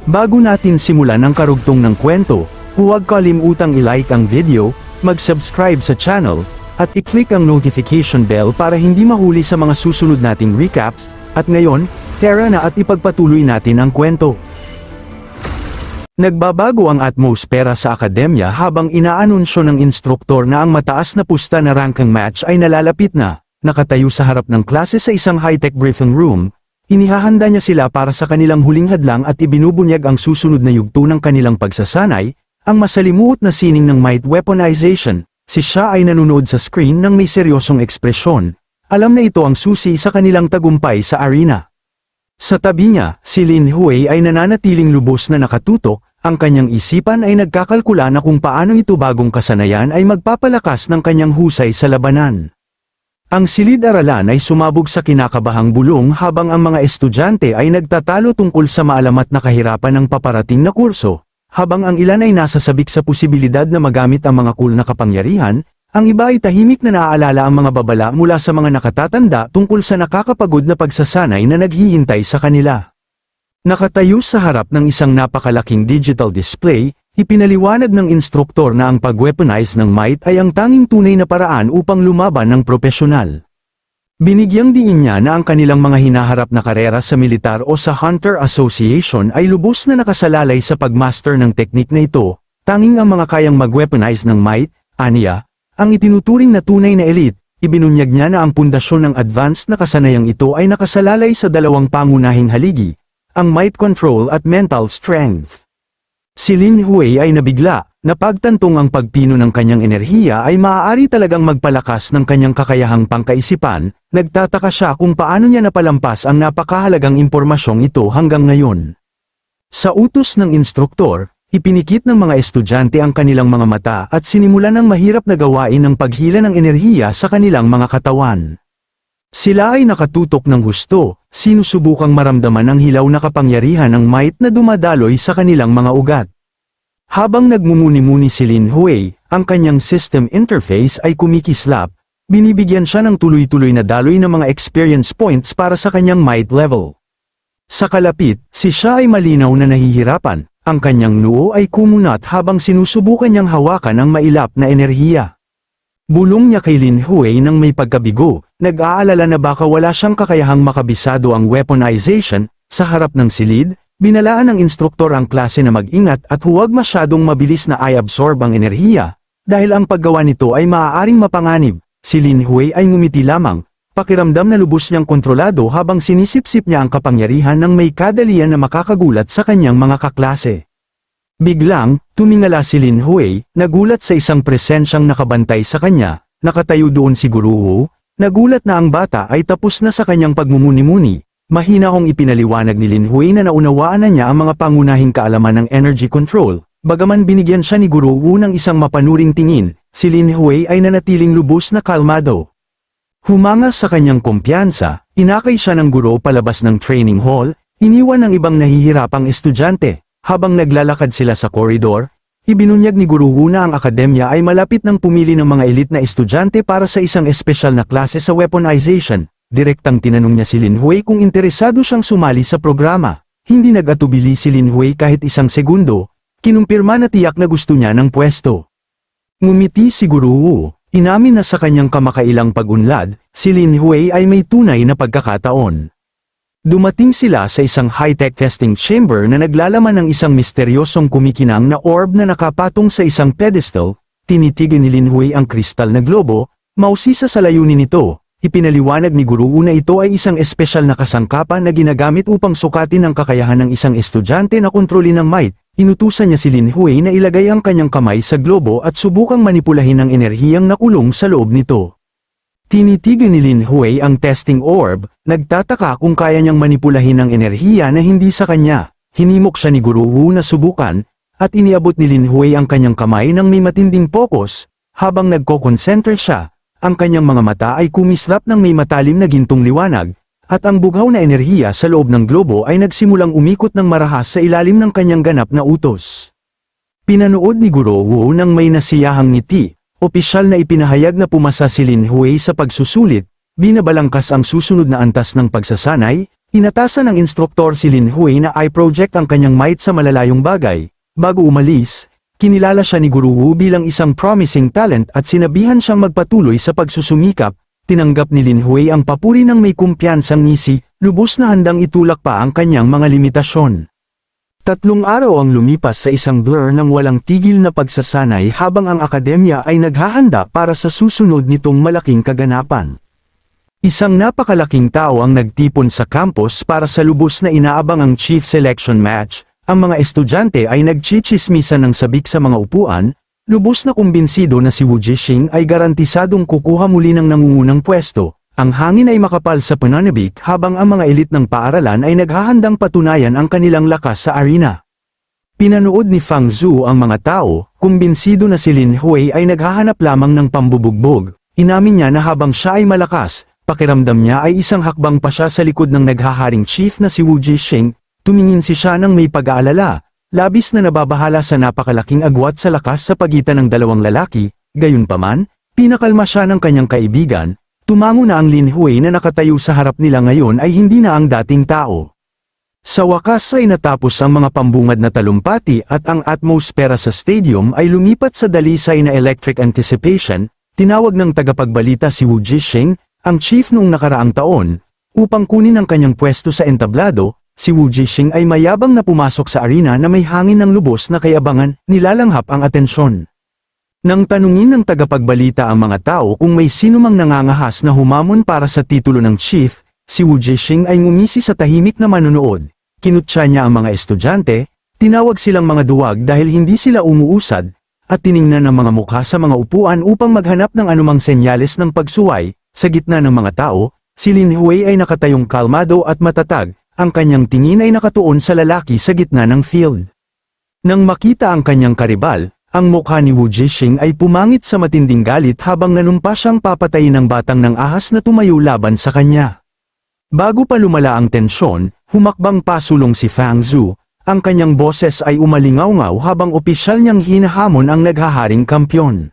Bago natin simulan ang karugtong ng kwento, huwag kalimutang i-like ang video, mag-subscribe sa channel, at i-click ang notification bell para hindi mahuli sa mga susunod nating recaps. At ngayon, tara na at ipagpatuloy natin ang kwento. Nagbabago ang atmosfera sa akademya habang inaanunsyo ng instruktor na ang mataas na pusta na ranking match ay nalalapit na. Nakatayo sa harap ng klase sa isang high-tech briefing room, inihahanda niya sila para sa kanilang huling hadlang at ibinubunyag ang susunod na yugto ng kanilang pagsasanay, ang masalimuot na sining ng might weaponization. Si Sha ay nanonood sa screen ng may seryosong ekspresyon. Alam na ito ang susi sa kanilang tagumpay sa arena. Sa tabi niya, si Lin Hui ay nananatiling lubos na nakatutok. Ang kanyang isipan ay nagkakalkula na kung paano ito bagong kasanayan ay magpapalakas ng kanyang husay sa labanan. Ang silid-aralan ay sumabog sa kinakabahang bulong habang ang mga estudyante ay nagtatalo tungkol sa maalamat na kahirapan ng paparating na kurso. Habang ang ilan ay nasasabik sa posibilidad na magamit ang mga cool na kapangyarihan, ang iba ay tahimik na naaalala ang mga babala mula sa mga nakatatanda tungkol sa nakakapagod na pagsasanay na naghihintay sa kanila. Nakatayo sa harap ng isang napakalaking digital display, ipinaliwanag ng instruktor na ang pag-weaponize ng might ay ang tanging tunay na paraan upang lumaban ng propesyonal. Binigyang diin niya na ang kanilang mga hinaharap na karera sa militar o sa Hunter Association ay lubos na nakasalalay sa pagmaster ng teknik na ito, tanging ang mga kayang mag-weaponize ng might, aniya, ang itinuturing na tunay na elite. Ibinunyag niya na ang pundasyon ng advanced na kasanayang ito ay nakasalalay sa dalawang pangunahing haligi, ang might control at mental strength. Si Lin Hui ay nabigla, napagtantong ang pagpino ng kanyang enerhiya ay maaari talagang magpalakas ng kanyang kakayahang pangkaisipan. Nagtataka siya kung paano niya napalampas ang napakahalagang impormasyong ito hanggang ngayon. Sa utos ng instruktor, ipinikit ng mga estudyante ang kanilang mga mata at sinimulan ng mahirap na gawain ng paghila ng enerhiya sa kanilang mga katawan. Sila ay nakatutok ng husto, sinusubukang maramdaman ang hilaw na kapangyarihan ng might na dumadaloy sa kanilang mga ugat. Habang nagmumuni-muni si Lin Hui, ang kanyang system interface ay kumikislap, binibigyan siya ng tuloy-tuloy na daloy ng mga experience points para sa kanyang might level. Sa kalapit, si Sha ay malinaw na nahihirapan, ang kanyang noo ay kumunat habang sinusubukan niyang hawakan ang mailap na enerhiya. Bulong niya kay Lin Hui nang may pagkabigo, nag-aalala na baka wala siyang kakayahang makabisado ang weaponization. Sa harap ng silid, binalaan ng instruktor ang klase na mag-ingat at huwag masyadong mabilis na i-absorb ang enerhiya, dahil ang paggawa nito ay maaaring mapanganib. Si Lin Hui ay ngumiti lamang, pakiramdam na lubos niyang kontrolado habang sinisip-sip niya ang kapangyarihan ng may kadalian na makakagulat sa kanyang mga kaklase. Biglang, tumingala si Lin Hui, nagulat sa isang presensyang nakabantay sa kanya. Nakatayo doon si Guru Wu, nagulat na ang bata ay tapos na sa kanyang pagmumuni-muni. Mahina kong ipinaliwanag ni Lin Hui na naunawaan na niya ang mga pangunahing kaalaman ng energy control. Bagaman binigyan siya ni Guru Wu ng isang mapanuring tingin, si Lin Hui ay nanatiling lubos na kalmado. Humanga sa kanyang kumpiyansa, inakay siya ng guro palabas ng training hall, iniwan ng ibang nahihirapang estudyante. Habang naglalakad sila sa koridor, ibinunyag ni Guru Wu na ang akademya ay malapit ng pumili ng mga elite na estudyante para sa isang espesyal na klase sa weaponization. Direktang tinanong niya si Lin Hui kung interesado siyang sumali sa programa. Hindi nag-atubili si Lin Hui kahit isang segundo, kinumpirma na tiyak na gusto niya ng pwesto. Ngumiti si Guru Wu, inamin na sa kanyang kamakailang pag-unlad, si Lin Hui ay may tunay na pagkakataon. Dumating sila sa isang high-tech testing chamber na naglalaman ng isang misteryosong kumikinang na orb na nakapatong sa isang pedestal. Tinitigan ni Lin Hui ang kristal na globo, mausisa sa layunin nito. Ipinaliwanag ni Guru Wu na ito ay isang espesyal na kasangkapan na ginagamit upang sukatin ang kakayahan ng isang estudyante na kontrolin ng might. Inutusan niya si Lin Hui na ilagay ang kanyang kamay sa globo at subukang manipulahin ang enerhiyang nakulong sa loob nito. Tinitigan ni Lin Hui ang testing orb, nagtataka kung kaya niyang manipulahin ang enerhiya na hindi sa kanya. Hinimok siya ni Guru Wu na subukan, at iniabot ni Lin Hui ang kanyang kamay nang may matinding focus. Habang nagko-concentre siya, ang kanyang mga mata ay kumislap ng may matalim na gintong liwanag, at ang bughaw na enerhiya sa loob ng globo ay nagsimulang umikot ng marahas sa ilalim ng kanyang ganap na utos. Pinanood ni Guru Wu nang may nasiyahang ngiti. Opisyal na ipinahayag na pumasa si Lin Hui sa pagsusulit, binabalangkas ang susunod na antas ng pagsasanay, Inatasan ng instruktor si Lin Hui na i-project ang kanyang might sa malalayong bagay. Bago umalis, kinilala siya ni Guru Wu bilang isang promising talent at sinabihan siyang magpatuloy sa pagsusumikap. Tinanggap ni Lin Hui ang papuri ng may kumpiyansang ngisi, lubos na handang itulak pa ang kanyang mga limitasyon. 3 araw ang lumipas sa isang blur ng walang tigil na pagsasanay habang ang akademya ay naghahanda para sa susunod nitong malaking kaganapan. Isang napakalaking tao ang nagtipon sa campus para sa lubos na inaabang ang chief selection match. Ang mga estudyante ay nagchichismisan ng sabik sa mga upuan, lubos na kumbinsido na si Wu Jixing ay garantisadong kukuha muli ng nangungunang pwesto. Ang hangin ay makapal sa pananabik habang ang mga elit ng paaralan ay naghahandang patunayan ang kanilang lakas sa arena. Pinanood ni Fang Zhu ang mga tao, kumbinsido na si Lin Hui ay naghahanap lamang ng pambubugbog. Inamin niya na habang siya ay malakas, pakiramdam niya ay isang hakbang pa siya sa likod ng naghaharing chief na si Wu Jixing. Tumingin siya ng may pag-aalala, labis na nababahala sa napakalaking agwat sa lakas sa pagitan ng dalawang lalaki. Gayunpaman, pinakalma siya ng kanyang kaibigan. Tumango na ang Lin Hui na nakatayo sa harap nila ngayon ay hindi na ang dating tao. Sa wakas ay natapos ang mga pambungad na talumpati at ang atmosfera sa stadium ay lumipat sa dalisay na electric anticipation. Tinawag ng tagapagbalita si Wu Jixing, ang chief noong nakaraang taon, upang kunin ang kanyang pwesto sa entablado. Si Wu Jixing ay mayabang na pumasok sa arena na may hangin ng lubos na kayabangan, nilalanghap ang atensyon. Nang tanungin ng tagapagbalita ang mga tao kung may sinumang nangangahas na humamon para sa titulo ng chief, si Wu Jixing ay ngumisi sa tahimik na manonood. Kinutya niya ang mga estudyante, tinawag silang mga duwag dahil hindi sila umuusad, at tiningnan ang mga mukha sa mga upuan upang maghanap ng anumang senyales ng pagsuway. Sa gitna ng mga tao, si Lin Hui ay nakatayong kalmado at matatag, ang kanyang tingin ay nakatuon sa lalaki sa gitna ng field. Nang makita ang kanyang karibal, ang mukha ni Wu Jixing ay pumangit sa matinding galit habang nanumpa siyang papatayin ng batang ng ahas na tumayo laban sa kanya. Bago pa lumala ang tensyon, humakbang pasulong si Fang Zhu, ang kanyang boses ay umalingaw-ngaw habang opisyal niyang hinahamon ang naghaharing kampyon.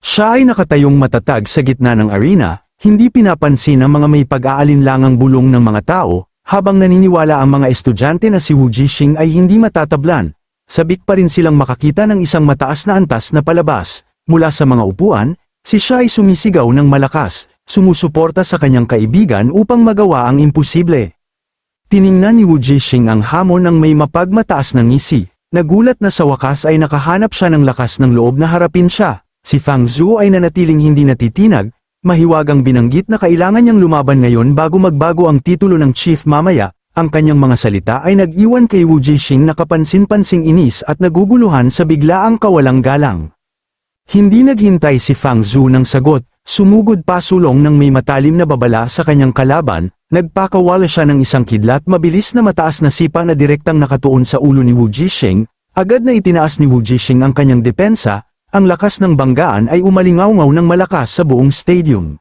Siya ay nakatayong matatag sa gitna ng arena, hindi pinapansin ang mga may pag-aalinlangang bulong ng mga tao, habang naniniwala ang mga estudyante na si Wu Jixing ay hindi matatablan. Sabik pa rin silang makakita ng isang mataas na antas na palabas. Mula sa mga upuan, si siya ay sumisigaw ng malakas, sumusuporta sa kanyang kaibigan upang magawa ang imposible. Tiningnan ni Wu Jixing ang hamon ng may mapagmataas na ngisi. Nagulat na sa wakas ay nakahanap siya ng lakas ng loob na harapin siya. Si Fang Zhu ay nanatiling hindi natitinag, mahiwagang binanggit na kailangan niyang lumaban ngayon bago magbago ang titulo ng chief mamaya. Ang kanyang mga salita ay nag-iwan kay Wu Jixing na kapansin-pansing inis at naguguluhan sa biglaang kawalang galang. Hindi naghintay si Fang Zhu ng sagot, sumugod pasulong ng may matalim na babala sa kanyang kalaban, nagpakawala siya ng isang kidlat mabilis na mataas na sipa na direktang nakatuon sa ulo ni Wu Jixing. Agad na itinaas ni Wu Jixing ang kanyang depensa. Ang lakas ng banggaan ay umalingaw-ngaw ng malakas sa buong stadium.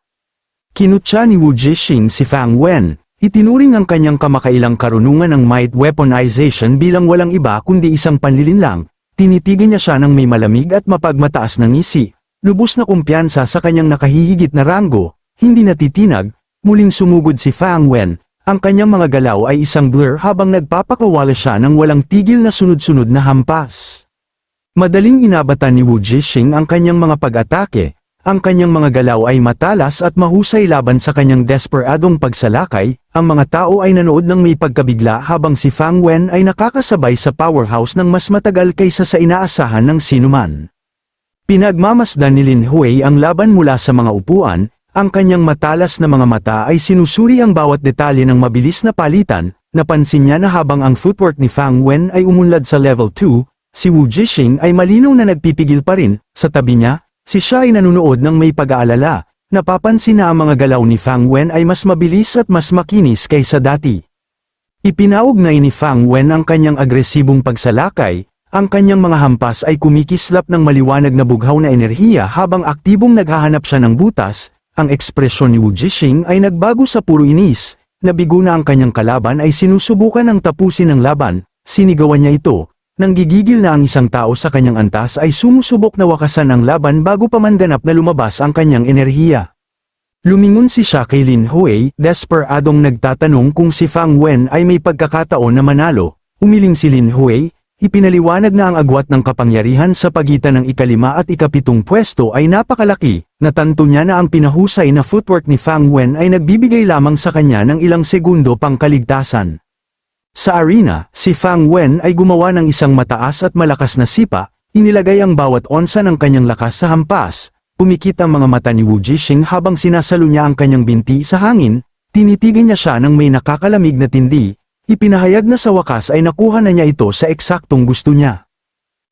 Kinutya ni Wu Jixing si Fang Wen. Itinuring ang kanyang kamakailang karunungan ng might weaponization bilang walang iba kundi isang panlilinlang. Tinitigan niya siya ng may malamig at mapagmataas na ngisi. Lubos na kumpiyansa sa kanyang nakahihigit na ranggo, hindi natitinag. Muling sumugod si Fang Wen. Ang kanyang mga galaw ay isang blur habang nagpapakawala siya ng walang tigil na sunod-sunod na hampas. Madaling inabatan ni Wu Jixing ang kanyang mga pag-atake, ang kanyang mga galaw ay matalas at mahusay laban sa kanyang desperadong pagsalakay, ang mga tao ay nanood ng may pagkabigla habang si Fang Wen ay nakakasabay sa powerhouse ng mas matagal kaysa sa inaasahan ng sinuman. Pinagmamasdan ni Lin Hui ang laban mula sa mga upuan, ang kanyang matalas na mga mata ay sinusuri ang bawat detalye ng mabilis na palitan, napansin niya na habang ang footwork ni Fang Wen ay umunlad sa level 2, si Wu Jixing ay malinaw na nagpipigil pa rin. Sa tabi niya, si siya ay nanunood ng may pag-aalala. Napapansin na ang mga galaw ni Fang Wen ay mas mabilis at mas makinis kaysa dati. Ipinaugnay ni Fang Wen ang kanyang agresibong pagsalakay, ang kanyang mga hampas ay kumikislap ng maliwanag na bughaw na enerhiya habang aktibong naghahanap siya ng butas. Ang ekspresyon ni Wu Jixing ay nagbago sa puro inis. Nabigo na ang kanyang kalaban ay sinusubukan ng tapusin ang laban, sinigawan niya ito. Nang gigigil na ang isang tao sa kanyang antas ay sumusubok na wakasan ang laban bago pa man ganap na lumabas ang kanyang enerhiya. Lumingon si siya kay Lin Huey, desperadong nagtatanong kung si Fang Wen ay may pagkakataon na manalo. Umiling si Lin Huey, ipinaliwanag na ang agwat ng kapangyarihan sa pagitan ng ikalima at ikapitong pwesto ay napakalaki. Natanto niya na ang pinahusay na footwork ni Fang Wen ay nagbibigay lamang sa kanya ng ilang segundo pang kaligtasan. Sa arena, si Fang Wen ay gumawa ng isang mataas at malakas na sipa, inilagay ang bawat onsa ng kanyang lakas sa hampas. Pumikit ang mga mata ni Wu Jixing habang sinasalo niya ang kanyang binti sa hangin, tinitigan niya siya ng may nakakalamig na tindi, ipinahayag na sa wakas ay nakuha na niya ito sa eksaktong gusto niya.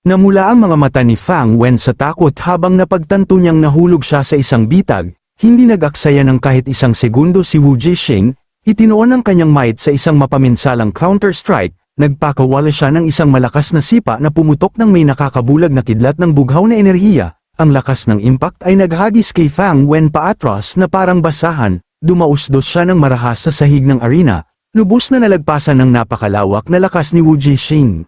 Namula ang mga mata ni Fang Wen sa takot habang napagtanto niyang nahulog siya sa isang bitag, hindi nag-aksaya ng kahit isang segundo si Wu Jixing, itinoon ang kanyang might sa isang mapaminsalang counter-strike, nagpakawala siya ng isang malakas na sipa na pumutok ng may nakakabulag na kidlat ng bughaw na enerhiya. Ang lakas ng impact ay naghagis kay Fang Wen paatras na parang basahan, dumausdos siya ng marahas sa sahig ng arena, lubos na nalagpasan ng napakalawak na lakas ni Wu Jixing.